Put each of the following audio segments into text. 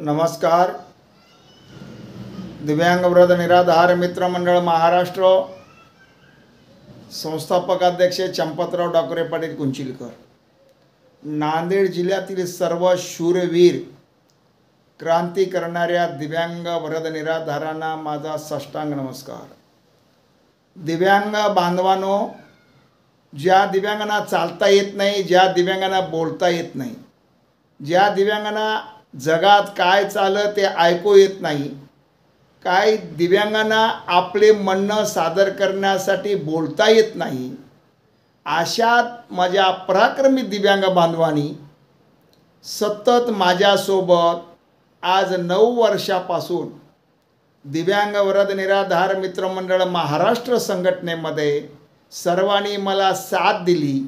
नमस्कार. दिव्यांग वृद्ध निराधार मित्र मंडळ महाराष्ट्र संस्थापक अध्यक्ष चंपतराव डाकुरे पाटील कुंचिलकर. नांदेड जिल्ह्यातील सर्व शूरवीर क्रांती करणाऱ्या दिव्यांग वृद्ध निराधारांना माझा साष्टांग नमस्कार. दिव्यांग बांधवांनो, ज्या दिव्यांगांना चालता येत नाही, ज्या दिव्यांगांना बोलता येत नाही, ज्या दिव्यांगांना जगात काय चाललं ते ऐकू येत नाही, काय दिव्यांगांना आपले म्हणणं सादर करण्यासाठी बोलता येत नाही, अशात माझ्या पराक्रमी दिव्यांग बांधवांनी सतत माझ्यासोबत आज 9 वर्षापासून दिव्यांग वृद्ध निराधार मित्रमंडळ महाराष्ट्र संघटनेमध्ये सर्वांनी मला साथ दिली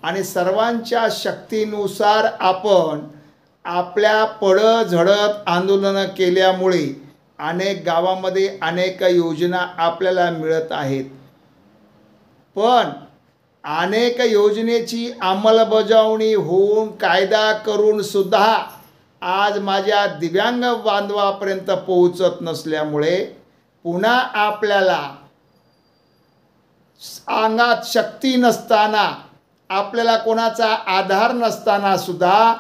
आणि सर्वांच्या शक्तीनुसार आपण आपल्या पडझडत आंदोलनं केल्यामुळे अनेक गावामध्ये अनेक योजना आपल्याला मिळत आहेत. पण अनेक योजनेची अंमलबजावणी होऊन कायदा करून सुद्धा आज माझ्या दिव्यांग बांधवापर्यंत पोहोचत नसल्यामुळे पुन्हा आपल्याला अंगात शक्ती नसताना, आपल्याला कोणाचा आधार नसताना सुद्धा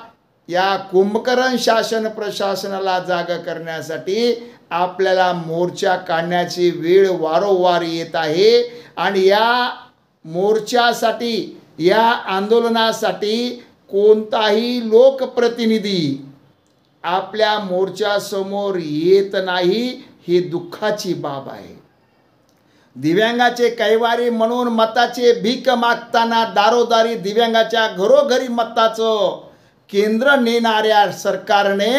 या कुंभकर्ण शासन प्रशासनाला जागा करण्यासाठी आपल्याला मोर्चा काढण्याची वेळ वारंवार येत आहे. आणि या मोर्चासाठी, या आंदोलनासाठी कोणताही लोकप्रतिनिधी आपल्या मोर्चासमोर येत नाही, ही दुःखाची बाब आहे. दिव्यांगाचे कैवारी म्हणून मताचे भीक मागताना दारोदारी दिव्यांगाच्या घरोघरी मताचं केंद्र नेणाऱ्या सरकारने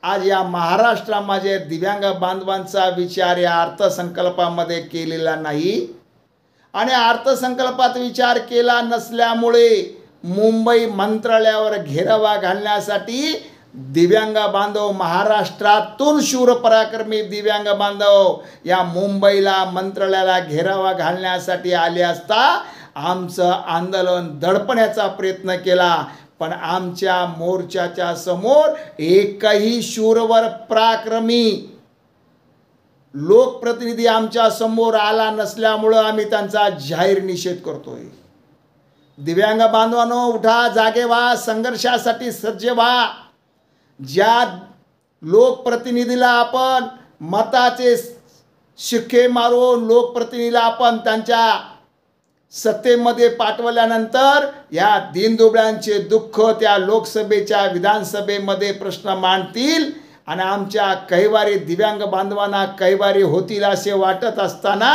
आज या महाराष्ट्रामध्ये दिव्यांग बांधवांचा विचार या अर्थसंकल्पामध्ये केलेला नाही. आणि अर्थसंकल्पात विचार केला नसल्यामुळे मुंबई मंत्रालयावर घेरावा घालण्यासाठी दिव्यांग बांधव, महाराष्ट्रातून शूरपराक्रमी दिव्यांग बांधव या मुंबईला मंत्रालयाला घेरावा घालण्यासाठी आले असता आमचं आंदोलन दडपण्याचा प्रयत्न केला. पण आमच्या मोर्चाच्या समोर एकही शूरवर पराक्रमी लोकप्रतिनिधी आमच्या समोर आला नसल्यामुळं आम्ही त्यांचा जाहीर निषेध करतोय. दिव्यांग बांधवांनो, उठा, जागे व्हा, संघर्षासाठी सज्ज व्हा. ज्या लोकप्रतिनिधीला आपण मताचे शिक्के मारून लोकप्रतिनिधीला आपण त्यांच्या सत्तेमध्ये पाठवल्यानंतर या दीनदुबळ्यांचे दुःख त्या लोकसभेच्या विधानसभेमध्ये प्रश्न मांडतील आणि आमच्या कैवारी दिव्यांग बांधवांना कैवारी होतील असे वाटत असताना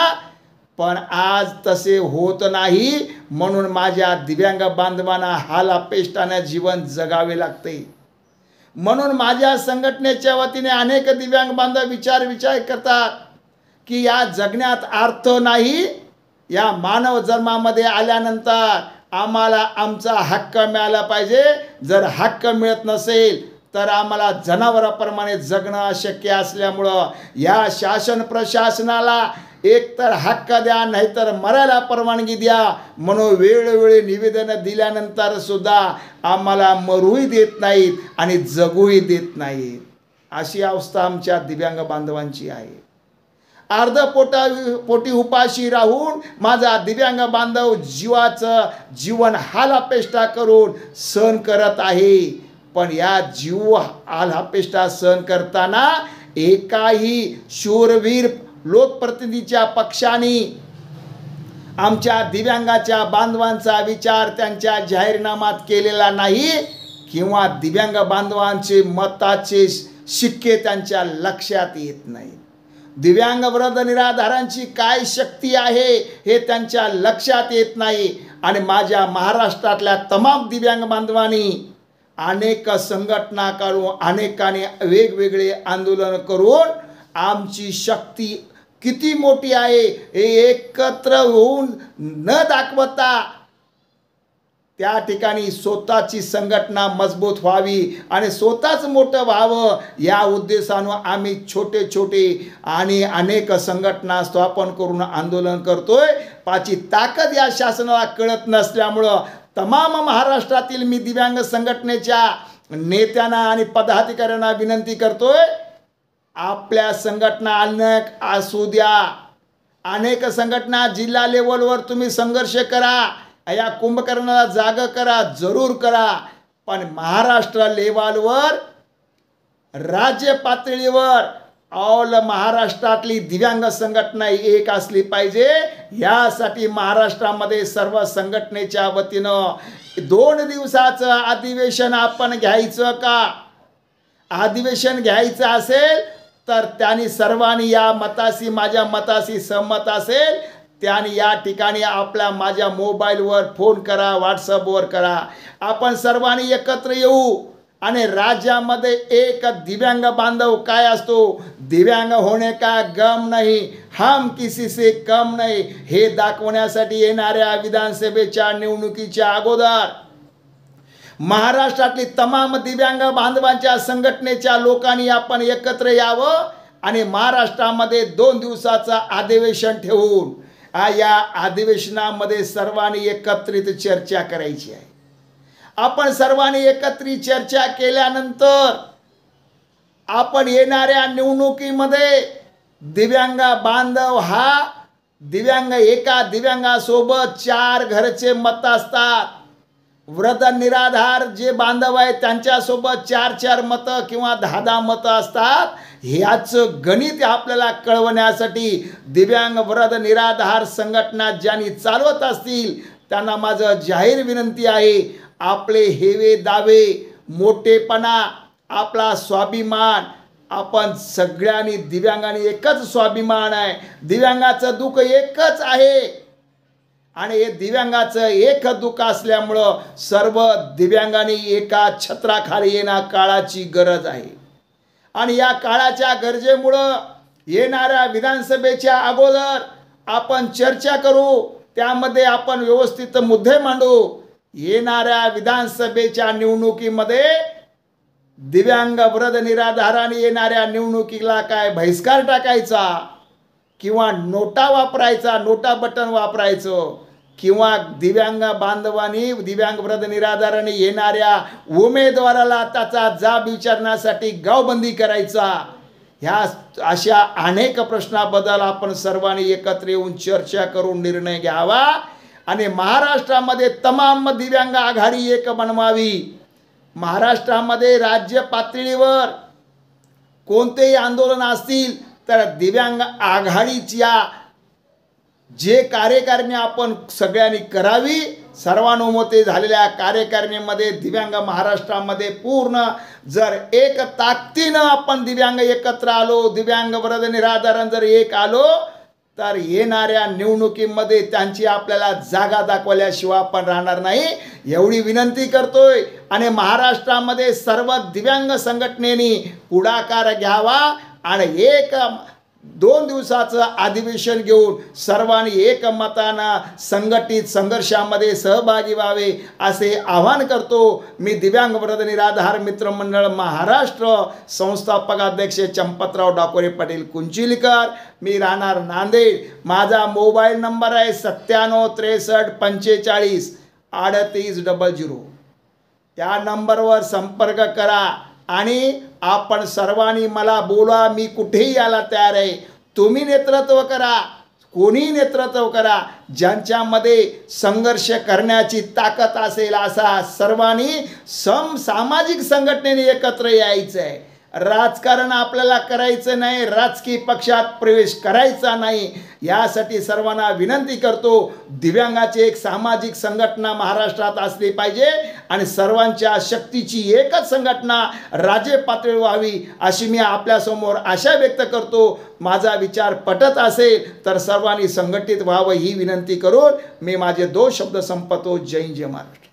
पण आज तसे होत नाही. म्हणून माझ्या दिव्यांग बांधवांना हालापेष्टाने जीवन जगावे लागते. म्हणून माझ्या संघटनेच्या वतीने अनेक दिव्यांग बांधव विचार करतात की या जगण्यात अर्थ नाही. या मानव जन्मामध्ये आल्यानंतर आम्हाला आमचा हक्क मिळाला पाहिजे. जर हक्क मिळत नसेल तर आम्हाला जनावराप्रमाणे जगणं अशक्य असल्यामुळं या शासन प्रशासनाला एकतर हक्क द्या, नाहीतर मरायला परवानगी द्या म्हणून वेळोवेळी निवेदन दिल्यानंतर सुद्धा आम्हाला मरूही देत नाहीत आणि जगूही देत नाहीत. अशी अवस्था आमच्या दिव्यांग बांधवांची आहे. अर्ध पोटी उपाशी राहून माझा दिव्यांग बांधव जीवन हालापेष्टा करून सहन करत आहे. पण या जीव हालापेष्टा सहन करताना एकाही शूरवीर लोकप्रतिनिधीच्या पक्षाने आमच्या दिव्यांगाच्या बांधवांचा विचार त्यांच्या जाहीरनाम्यात केलेला नाही किंवा दिव्यांग बांधवांचे मताचे शिक्के त्यांच्या लक्षात येत नाही. दिव्यांग वृद्ध निराधारांची काय शक्ती आहे हे त्यांच्या लक्षात येत नाही. आणि माझ्या महाराष्ट्रातल्या तमाम दिव्यांग बांधवांनी अनेक संघटना करून, अनेकांनी वेगवेगळे आंदोलन करून आमची शक्ती किती मोठी आहे हे एकत्र होऊन न दाखवता त्या ठिकाणी स्वतःची संघटना मजबूत व्हावी आणि स्वतःच मोठं व्हावं या उद्देशानं आम्ही छोटे छोटे आणि अनेक संघटना स्थापन करून आंदोलन करतोय. पाची ताकद या शासनाला कळत नसल्यामुळं तमाम महाराष्ट्रातील मी दिव्यांग संघटनेच्या नेत्यांना आणि पदाधिकाऱ्यांना विनंती करतोय, आपल्या संघटना अनेक असू द्या, अनेक संघटना जिल्हा लेवलवर तुम्ही संघर्ष करा, या कुंभकर्णाला जाग करा, जरूर करा, पण महाराष्ट्र लेवलवर, राज्य पातळीवर ऑल महाराष्ट्रातली दिव्यांग संघटना एक असली पाहिजे. यासाठी महाराष्ट्रामध्ये सर्व संघटनेच्या वतीनं 2 दिवसाचं अधिवेशन आपण घ्यायचं का? अधिवेशन घ्यायचं असेल तर त्यांनी सर्वांनी या मताशी, माझ्या मताशी सहमत असेल त्याने या ठिकाणी आपल्या माझ्या मोबाईलवर फोन करा, व्हॉट्सअपवर करा. आपण सर्वांनी एकत्र येऊ आणि राज्यामध्ये एक दिव्यांग बांधव काय असतो, दिव्यांग होणे का गम नहीं, हम किसी से कम नहीं, हे दाखवण्यासाठी येणाऱ्या विधानसभेच्या निवडणुकीच्या अगोदर महाराष्ट्रातली तमाम दिव्यांग बांधवांच्या संघटनेच्या लोकांनी आपण एकत्र यावं आणि महाराष्ट्रामध्ये 2 दिवसाचं अधिवेशन ठेवून या अधिवेशनामध्ये सर्वांनी एकत्रित चर्चा करायची आहे. आपण सर्वांनी एकत्रित चर्चा केल्यानंतर आपण येणाऱ्या निवडणुकीमध्ये दिव्यांग बांधव हा एका दिव्यांगासोबत 4 घरचे मत असतात. वृद्ध निराधार जे बांधव आहेत त्यांच्यासोबत 4 मतं किंवा 10 मतं असतात. ह्याचं गणित आपल्याला कळवण्यासाठी दिव्यांग वृद्ध निराधार संघटना ज्यांनी चालवत असतील त्यांना माझं जाहीर विनंती आहे, आपले हेवे दावे, मोठेपणा, आपला स्वाभिमान, आपण सगळ्यांनी दिव्यांगांनी एकच स्वाभिमान आहे, दिव्यांगाचं दुःख एकच आहे आणि हे दिव्यांगाचं एक दुःख असल्यामुळं सर्व दिव्यांगांनी एका छत्राखाली येणं काळाची गरज आहे. आणि या काळाच्या गरजेमुळं येणाऱ्या विधानसभेच्या अगोदर आपण चर्चा करू, त्यामध्ये आपण व्यवस्थित मुद्दे मांडू. येणाऱ्या विधानसभेच्या निवडणुकीमध्ये दिव्यांग वृद्ध निराधारांनी येणाऱ्या निवडणुकीला काय बहिष्कार टाकायचा किंवा नोटा वापरायचा, नोटा बटन वापरायचं, किंवा दिव्यांग बांधवांनी, दिव्यांग वृद्ध निराधारांनी येणाऱ्या उमेदवाराला त्याचा जाब विचारण्यासाठी गावबंदी करायचा, ह्या अशा अनेक प्रश्नाबद्दल आपण सर्वांनी एकत्र येऊन चर्चा करून निर्णय घ्यावा आणि महाराष्ट्रामध्ये तमाम दिव्यांग आघाडी एक बनवावी. महाराष्ट्रामध्ये राज्य पातळीवर कोणतेही आंदोलन असतील तर दिव्यांग आघाडीच्या जे कार्यकारिणी आपण सगळ्यांनी करावी. सर्वानुमते झालेल्या कार्यकारिणीमध्ये दिव्यांग महाराष्ट्रामध्ये पूर्ण जर एक ताकदीनं आपण दिव्यांग एकत्र आलो, दिव्यांग वृद्ध निराधारण जर एक आलो तर येणाऱ्या निवडणुकीमध्ये त्यांची आपल्याला जागा दाखवल्याशिवाय आपण राहणार नाही, एवढी विनंती करतोय. आणि महाराष्ट्रामध्ये सर्व दिव्यांग संघटनेनी पुढाकार घ्यावा आणि 2 दिवसाचं अधिवेशन घेऊन सर्वांनी एकमतानं संघटित संघर्षामध्ये सहभागी व्हावे असे आवाहन करतो. मी दिव्यांग वृद्ध निराधार मित्रमंडळ महाराष्ट्र संस्थापक अध्यक्ष चंपतराव डाकोरे पाटील कुंचिलकर, मी राहणार नांदेड. माझा मोबाईल नंबर आहे 9763453800. या नंबरवर संपर्क करा आणि आपण सर्वांनी मला बोला, मी कुठेही यायला तयार आहे. तुम्ही नेतृत्व करा, कोणी नेतृत्व करा, ज्यांच्यामध्ये संघर्ष करण्याची ताकद असेल असा सर्वांनी सामाजिक संघटनेने एकत्र यायचं आहे. राजकारण आपल्याला करायचं नाही, राजकीय पक्षात प्रवेश करायचा नाही. यासाठी सर्वांना विनंती करतो, दिव्यांगाची एक सामाजिक संघटना महाराष्ट्रात असली पाहिजे आणि सर्वांच्या शक्तीची एकच संघटना राज्य पातळीवर व्हावी अशी मी आपल्यासमोर आशा व्यक्त करतो. माझा विचार पटत असेल तर सर्वांनी संघटित व्हावं ही विनंती करून मी माझे 2 शब्द संपवतो. जय हिंद, जय महाराष्ट्र.